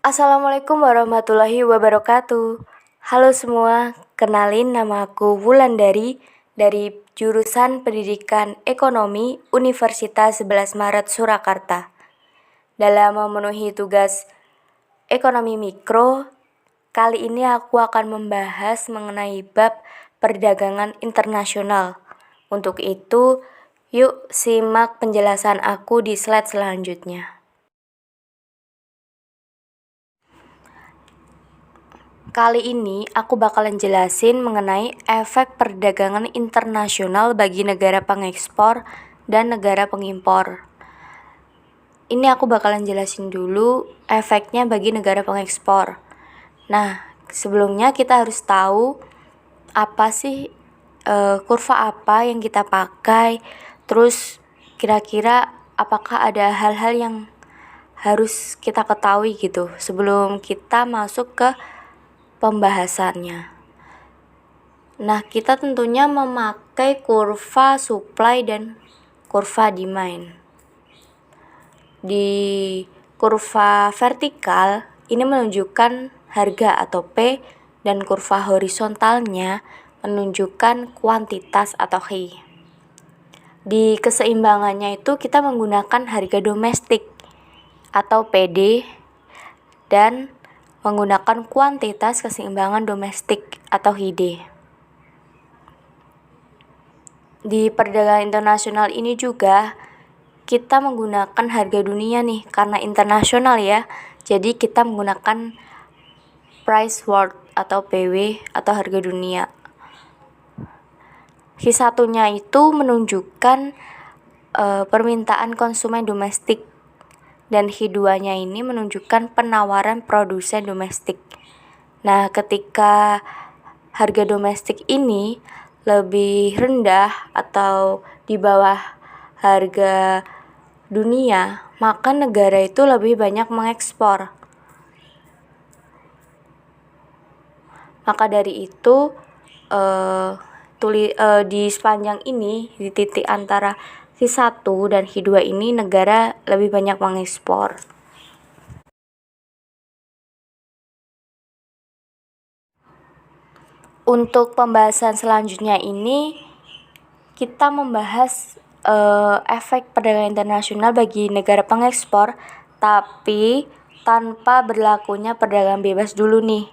Assalamualaikum warahmatullahi wabarakatuh. Halo semua, kenalin nama aku Wulandari dari jurusan Pendidikan Ekonomi Universitas 11 Maret Surakarta. Dalam memenuhi tugas ekonomi mikro, kali ini aku akan membahas mengenai bab perdagangan internasional. Untuk itu, yuk simak penjelasan aku di slide selanjutnya. Kali ini aku bakalan jelasin mengenai efek perdagangan internasional bagi negara pengekspor dan negara pengimpor. Ini aku bakalan jelasin dulu efeknya bagi negara pengekspor. Nah, sebelumnya kita harus tahu apa sih kurva apa yang kita pakai, terus kira-kira apakah ada hal-hal yang harus kita ketahui gitu sebelum kita masuk ke pembahasannya. Nah, kita tentunya memakai kurva supply dan kurva demand. Di kurva vertikal ini menunjukkan harga atau P, dan kurva horizontalnya menunjukkan kuantitas atau H. Di keseimbangannya itu kita menggunakan harga domestik atau PD dan menggunakan kuantitas keseimbangan domestik atau HID. Di perdagangan internasional ini juga kita menggunakan harga dunia nih, karena internasional ya. Jadi kita menggunakan price world atau PW atau harga dunia. Satunya itu menunjukkan permintaan konsumen domestik, dan H2-nya ini menunjukkan penawaran produsen domestik. Nah, ketika harga domestik ini lebih rendah atau di bawah harga dunia, maka negara itu lebih banyak mengekspor. Maka dari itu di sepanjang ini, di titik antara H1 dan H2 ini negara lebih banyak mengekspor. Untuk pembahasan selanjutnya ini kita membahas efek perdagangan internasional bagi negara pengekspor, tapi tanpa berlakunya perdagangan bebas dulu nih.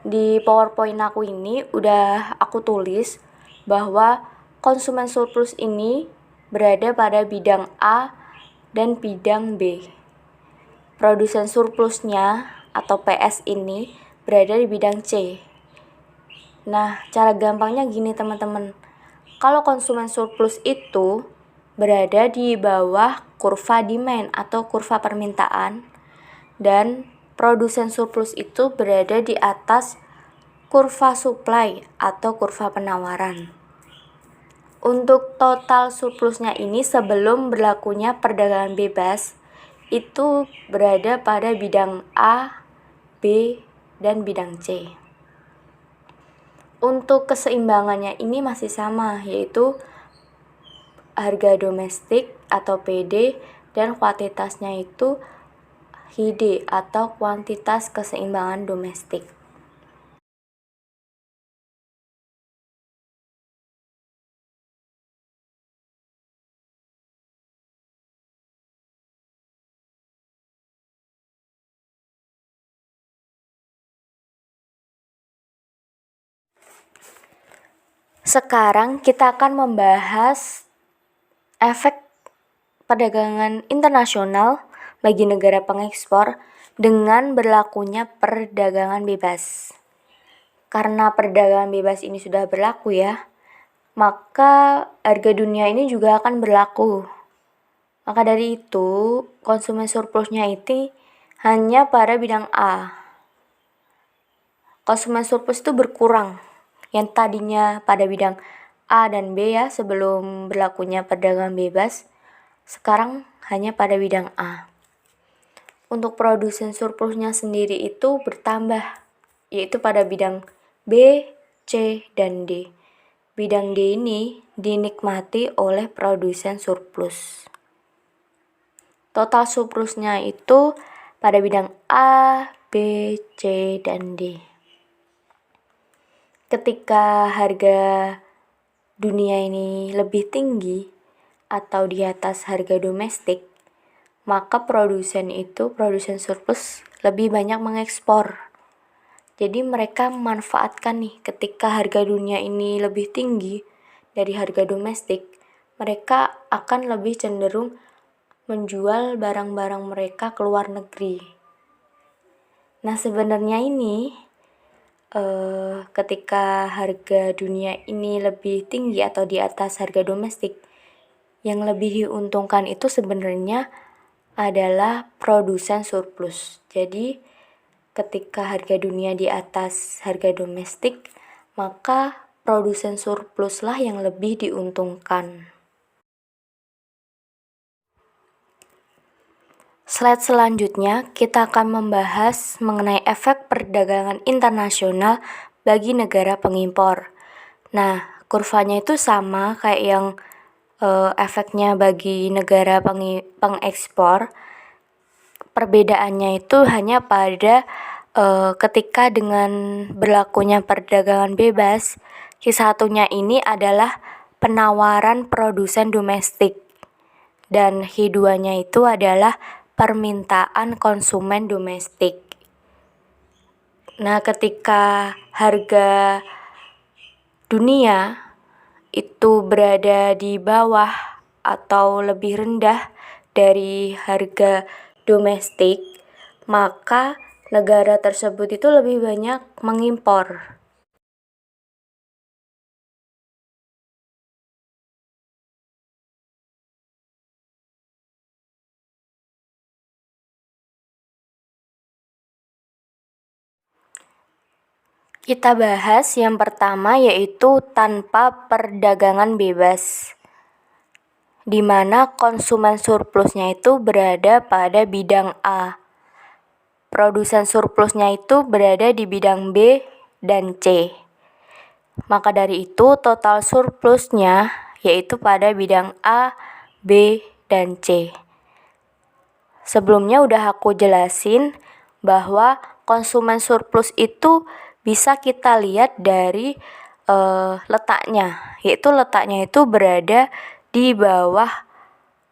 Di PowerPoint aku ini udah aku tulis bahwa konsumen surplus ini berada pada bidang A dan bidang B. Produsen surplusnya atau PS ini berada di bidang C. Nah, cara gampangnya gini teman-teman. Kalau konsumen surplus itu berada di bawah kurva demand atau kurva permintaan, dan produsen surplus itu berada di atas kurva supply atau kurva penawaran. Untuk total surplusnya ini sebelum berlakunya perdagangan bebas itu berada pada bidang A, B, dan bidang C. Untuk keseimbangannya ini masih sama, yaitu harga domestik atau PD dan kuantitasnya itu HID atau kuantitas keseimbangan domestik. Sekarang kita akan membahas efek perdagangan internasional bagi negara pengekspor dengan berlakunya perdagangan bebas. Karena perdagangan bebas ini sudah berlaku ya, maka harga dunia ini juga akan berlaku. Maka dari itu, konsumen surplusnya itu hanya pada bidang A. Konsumen surplus itu berkurang. Yang tadinya pada bidang A dan B ya sebelum berlakunya perdagangan bebas, sekarang hanya pada bidang A. Untuk produsen surplusnya sendiri itu bertambah, yaitu pada bidang B, C, dan D. Bidang D ini dinikmati oleh produsen surplus. total surplusnya itu pada bidang A, B, C, dan D. Ketika harga dunia ini lebih tinggi atau di atas harga domestik, maka produsen surplus lebih banyak mengekspor. Jadi mereka memanfaatkan nih ketika harga dunia ini lebih tinggi dari harga domestik, mereka akan lebih cenderung menjual barang-barang mereka ke luar negeri. Nah, sebenarnya ini ketika harga dunia ini lebih tinggi atau di atas harga domestik, yang lebih diuntungkan itu sebenarnya adalah produsen surplus. Jadi ketika harga dunia di atas harga domestik, maka produsen surplus lah yang lebih diuntungkan. Slide selanjutnya, kita akan membahas mengenai efek perdagangan internasional bagi negara pengimpor. Nah, kurvanya itu sama kayak yang efeknya bagi negara pengekspor. Perbedaannya itu hanya pada ketika dengan berlakunya perdagangan bebas, satunya ini adalah penawaran produsen domestik, dan keduanya itu adalah permintaan konsumen domestik. Nah, ketika harga dunia itu berada di bawah atau lebih rendah dari harga domestik, maka negara tersebut itu lebih banyak mengimpor. Kita bahas yang pertama, yaitu tanpa perdagangan bebas, di mana konsumen surplusnya itu berada pada bidang A. Produsen surplusnya itu berada di bidang B dan C. Maka dari itu total surplusnya yaitu pada bidang A, B, dan C. Sebelumnya udah aku jelasin bahwa konsumen surplus itu bisa kita lihat dari letaknya, yaitu letaknya itu berada di bawah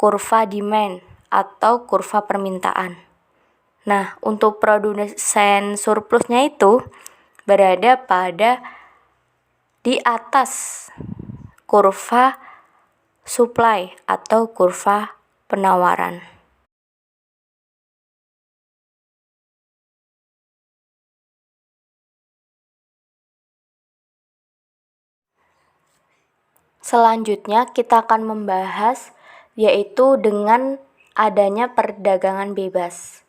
kurva demand atau kurva permintaan. Nah, untuk produsen surplusnya itu berada pada di atas kurva supply atau kurva penawaran. Selanjutnya kita akan membahas yaitu dengan adanya perdagangan bebas.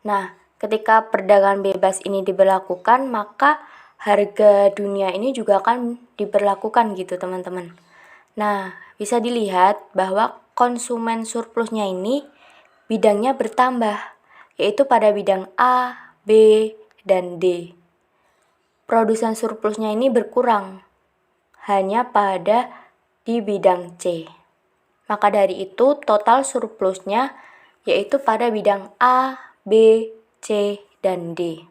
Nah, ketika perdagangan bebas ini diberlakukan, maka harga dunia ini juga akan diberlakukan gitu, teman-teman. Nah, bisa dilihat bahwa konsumen surplusnya ini bidangnya bertambah, yaitu pada bidang A, B, dan D. Produsen surplusnya ini berkurang, hanya pada di bidang C. Maka dari itu total surplusnya yaitu pada bidang A, B, C, dan D.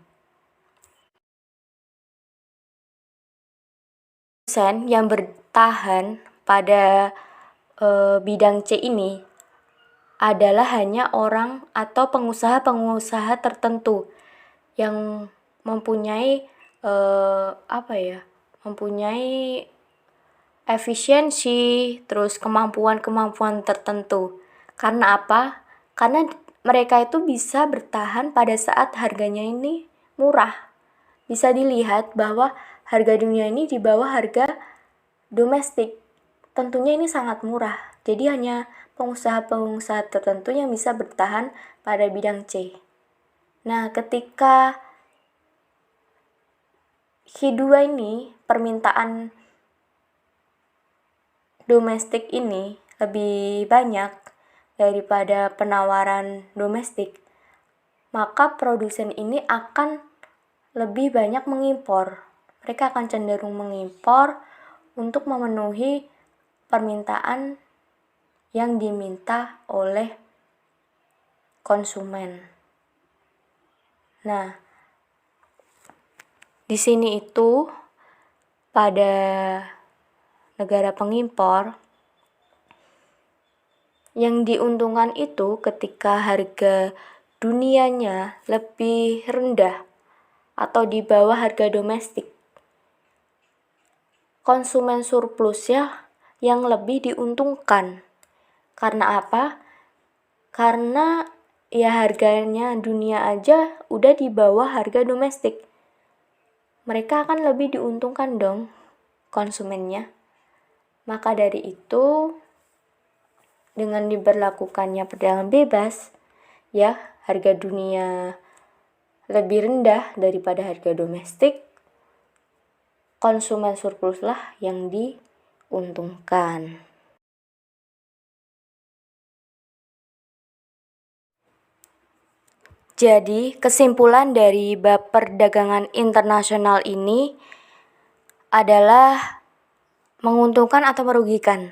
Produsen yang bertahan pada bidang C ini adalah hanya orang atau pengusaha-pengusaha tertentu yang mempunyai mempunyai efisiensi, terus kemampuan-kemampuan tertentu. Karena apa? Karena mereka itu bisa bertahan pada saat harganya ini murah. Bisa dilihat bahwa harga dunia ini di bawah harga domestik. Tentunya ini sangat murah. Jadi hanya pengusaha-pengusaha tertentu yang bisa bertahan pada bidang C. Nah, ketika Q2 ini permintaan domestik ini lebih banyak daripada penawaran domestik, maka produsen ini akan lebih banyak mengimpor. Mereka akan cenderung mengimpor untuk memenuhi permintaan yang diminta oleh konsumen. Nah, di sini itu pada negara pengimpor yang diuntungkan itu ketika harga dunianya lebih rendah atau di bawah harga domestik. Konsumen surplus ya yang lebih diuntungkan. Karena apa? Karena ya harganya dunia aja udah di bawah harga domestik. Mereka akan lebih diuntungkan dong konsumennya. Maka dari itu, dengan diberlakukannya perdagangan bebas, ya harga dunia lebih rendah daripada harga domestik, konsumen surplus lah yang diuntungkan. Jadi, kesimpulan dari bab perdagangan internasional ini adalah menguntungkan atau merugikan?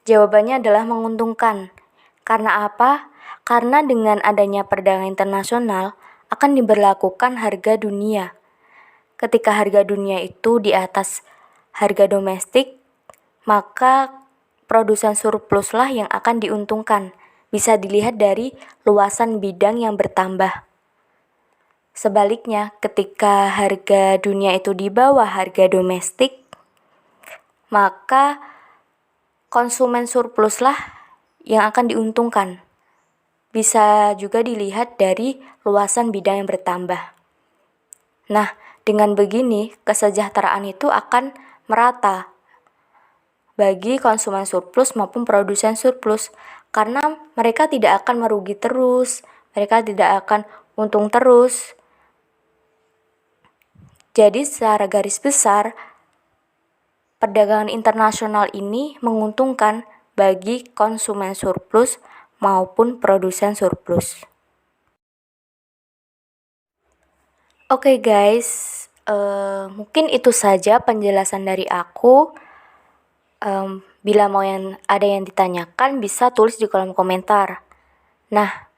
Jawabannya adalah menguntungkan. Karena apa? Karena dengan adanya perdagangan internasional akan diberlakukan harga dunia. Ketika harga dunia itu di atas harga domestik, maka produsen surplus lah yang akan diuntungkan. Bisa dilihat dari luasan bidang yang bertambah. Sebaliknya, ketika harga dunia itu di bawah harga domestik, maka konsumen surplus lah yang akan diuntungkan. Bisa juga dilihat dari luasan bidang yang bertambah. Nah, dengan begini kesejahteraan itu akan merata bagi konsumen surplus maupun produsen surplus, karena mereka tidak akan merugi terus, mereka tidak akan untung terus. Jadi secara garis besar, perdagangan internasional ini menguntungkan bagi konsumen surplus maupun produsen surplus. Oke guys, mungkin itu saja penjelasan dari aku. Bila mau ada yang ditanyakan, bisa tulis di kolom komentar. Nah,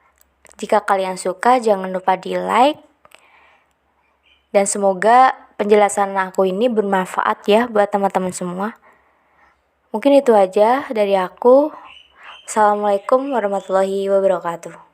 jika kalian suka, jangan lupa di like. Dan semoga penjelasan aku ini bermanfaat ya buat teman-teman semua. Mungkin itu aja dari aku. Assalamualaikum warahmatullahi wabarakatuh.